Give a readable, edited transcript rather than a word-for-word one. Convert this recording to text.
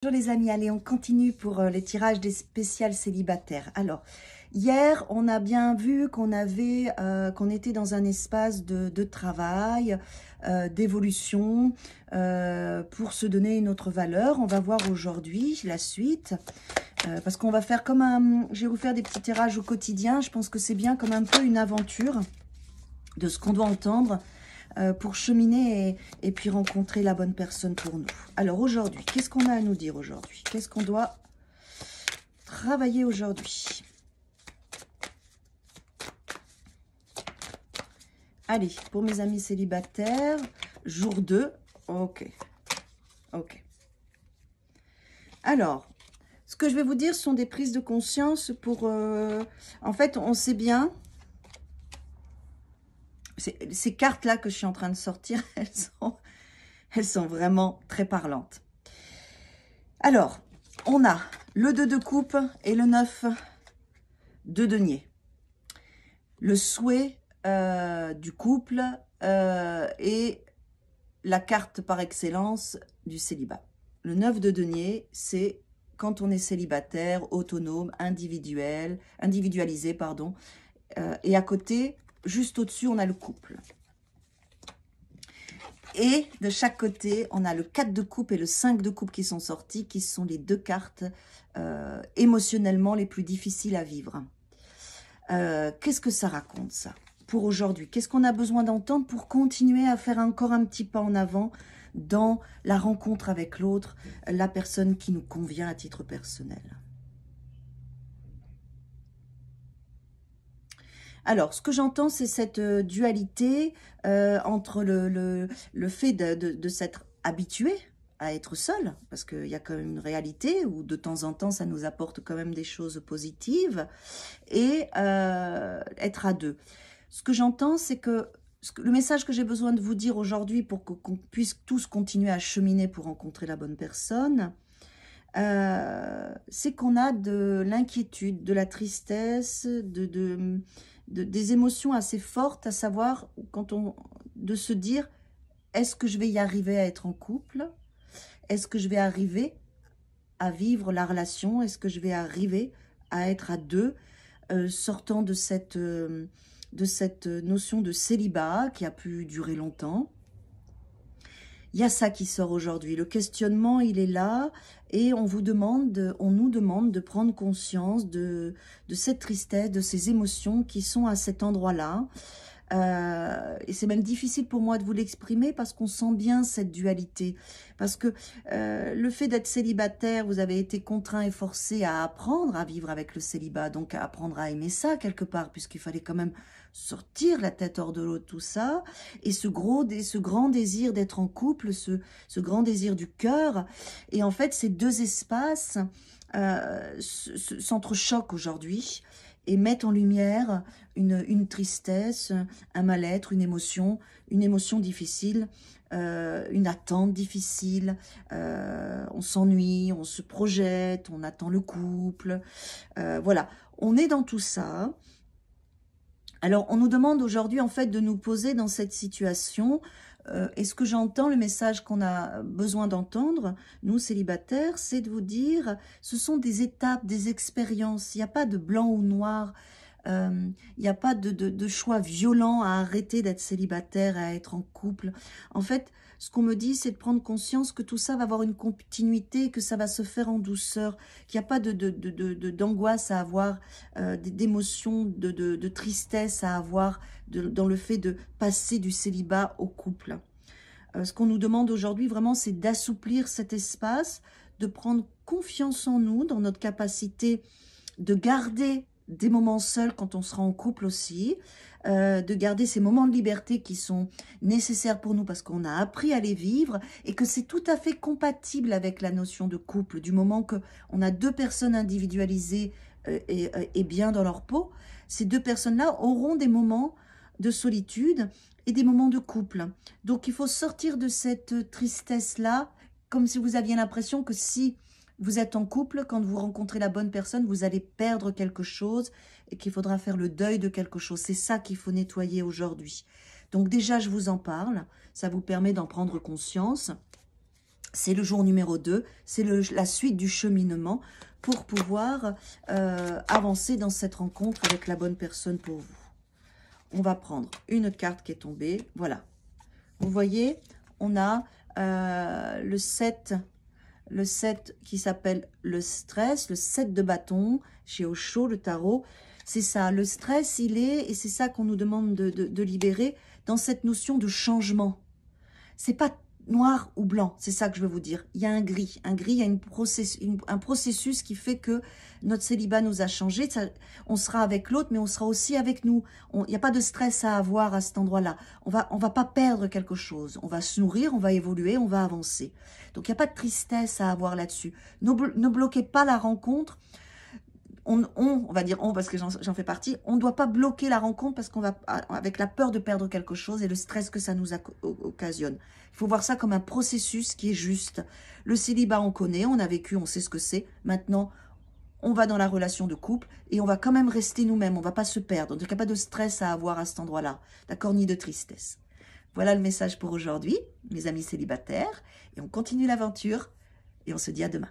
Bonjour les amis, allez on continue pour les tirages des spéciales célibataires. Alors, hier on a bien vu qu'on était dans un espace de travail, d'évolution, pour se donner une autre valeur. On va voir aujourd'hui la suite, parce qu'on va faire comme je vais vous faire des petits tirages au quotidien. Je pense que c'est bien comme un peu une aventure de ce qu'on doit entendre, pour cheminer et puis rencontrer la bonne personne pour nous. Alors aujourd'hui, qu'est-ce qu'on a à nous dire aujourd'hui? Qu'est-ce qu'on doit travailler aujourd'hui? Allez, pour mes amis célibataires, jour 2. Ok. Ok. Alors, ce que je vais vous dire sont des prises de conscience pour... en fait, on sait bien... Ces cartes-là que je suis en train de sortir, elles sont vraiment très parlantes. Alors, on a le 2 de coupe et le 9 de denier. Le souhait du couple et la carte par excellence du célibat. Le 9 de denier, c'est quand on est célibataire, autonome, individualisé, pardon. Et à côté, juste au-dessus, on a le couple. Et de chaque côté, on a le 4 de coupe et le 5 de coupe qui sont sortis, qui sont les deux cartes émotionnellement les plus difficiles à vivre. Qu'est-ce que ça raconte, ça, pour aujourd'hui? Qu'est-ce qu'on a besoin d'entendre pour continuer à faire encore un petit pas en avant dans la rencontre avec l'autre, la personne qui nous convient à titre personnel? Alors, ce que j'entends, c'est cette dualité entre le fait de s'être habitué à être seul, parce qu'il y a quand même une réalité où de temps en temps, ça nous apporte quand même des choses positives, et être à deux. Ce que j'entends, c'est que le message que j'ai besoin de vous dire aujourd'hui pour qu'on puisse tous continuer à cheminer pour rencontrer la bonne personne, c'est qu'on a de l'inquiétude, de la tristesse, des émotions assez fortes, à savoir de se dire, est-ce que je vais y arriver à être en couple? Est-ce que je vais arriver à vivre la relation? Est-ce que je vais arriver à être à deux, sortant de cette notion de célibat qui a pu durer longtemps? Il y a ça qui sort aujourd'hui. Le questionnement, il est là, et on nous demande de prendre conscience de cette tristesse, de ces émotions qui sont à cet endroit-là. Et c'est même difficile pour moi de vous l'exprimer parce qu'on sent bien cette dualité. Parce que le fait d'être célibataire, vous avez été contraint et forcé à apprendre à vivre avec le célibat, donc à apprendre à aimer ça quelque part, puisqu'il fallait quand même sortir la tête hors de l'eau de tout ça. Et ce grand désir d'être en couple, ce grand désir du cœur. Et en fait, ces deux espaces s'entrechoquent aujourd'hui et mettent en lumière une tristesse, un mal-être, une émotion difficile, une attente difficile, on s'ennuie, on se projette, on attend le couple, voilà, on est dans tout ça. Alors, on nous demande aujourd'hui, en fait, de nous poser dans cette situation. Et ce que j'entends, le message qu'on a besoin d'entendre, nous, célibataires, c'est de vous dire, ce sont des étapes, des expériences. Il n'y a pas de blanc ou noir. Il n'y a pas de choix violent à arrêter d'être célibataire, à être en couple. En fait, ce qu'on me dit, c'est de prendre conscience que tout ça va avoir une continuité, que ça va se faire en douceur, qu'il n'y a pas d'angoisse à avoir, d'émotions, de tristesse à avoir dans le fait de passer du célibat au couple. Ce qu'on nous demande aujourd'hui, vraiment, c'est d'assouplir cet espace, de prendre confiance en nous, dans notre capacité de garder des moments seuls quand on sera en couple aussi, de garder ces moments de liberté qui sont nécessaires pour nous parce qu'on a appris à les vivre et que c'est tout à fait compatible avec la notion de couple, du moment qu'on a deux personnes individualisées et bien dans leur peau. Ces deux personnes-là auront des moments de solitude et des moments de couple. Donc il faut sortir de cette tristesse-là, comme si vous aviez l'impression que si vous êtes en couple, quand vous rencontrez la bonne personne, vous allez perdre quelque chose et qu'il faudra faire le deuil de quelque chose. C'est ça qu'il faut nettoyer aujourd'hui. Donc déjà, je vous en parle. Ça vous permet d'en prendre conscience. C'est le jour numéro 2, c'est la suite du cheminement pour pouvoir avancer dans cette rencontre avec la bonne personne pour vous. On va prendre une carte qui est tombée, voilà. Vous voyez, on a le 7 qui s'appelle le stress, le 7 de bâton, chez Osho, le tarot. C'est ça, le stress, il est, et c'est ça qu'on nous demande de libérer, dans cette notion de changement. C'est pas noir ou blanc, c'est ça que je veux vous dire. Il y a un gris, il y a un processus qui fait que notre célibat nous a changé. Ça, on sera avec l'autre, mais on sera aussi avec nous. Il n'y a pas de stress à avoir à cet endroit-là. On va pas perdre quelque chose. On va se nourrir, on va évoluer, on va avancer. Donc il n'y a pas de tristesse à avoir là-dessus. Ne bloquez pas la rencontre. On va dire on parce que j'en fais partie, on ne doit pas bloquer la rencontre parce qu'on va avec la peur de perdre quelque chose et le stress que ça nous occasionne. Il faut voir ça comme un processus qui est juste. Le célibat, on connaît, on a vécu, on sait ce que c'est. Maintenant, on va dans la relation de couple et on va quand même rester nous-mêmes, on ne va pas se perdre. Donc, il n'y a pas de stress à avoir à cet endroit-là, d'accord, ni de tristesse. Voilà le message pour aujourd'hui, mes amis célibataires. Et on continue l'aventure et on se dit à demain.